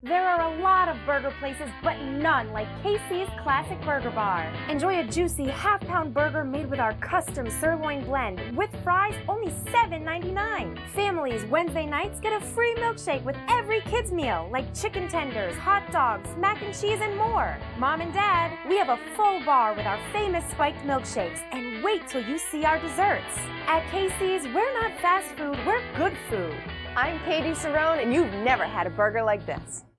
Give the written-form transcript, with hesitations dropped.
There are a lot of burger places, but none like KC's Classic Burger Bar. Enjoy a juicy half-pound burger made with our custom sirloin blend with fries only $7.99. Families Wednesday nights get a free milkshake with every kids meal like chicken tenders, hot dogs, mac and cheese, and more. Mom and Dad, we have a full bar with our famous spiked milkshakes, and wait till you see our desserts. At KC's, we're not fast food, we're good food. I'm Katie Cerrone, and you've never had a burger like this.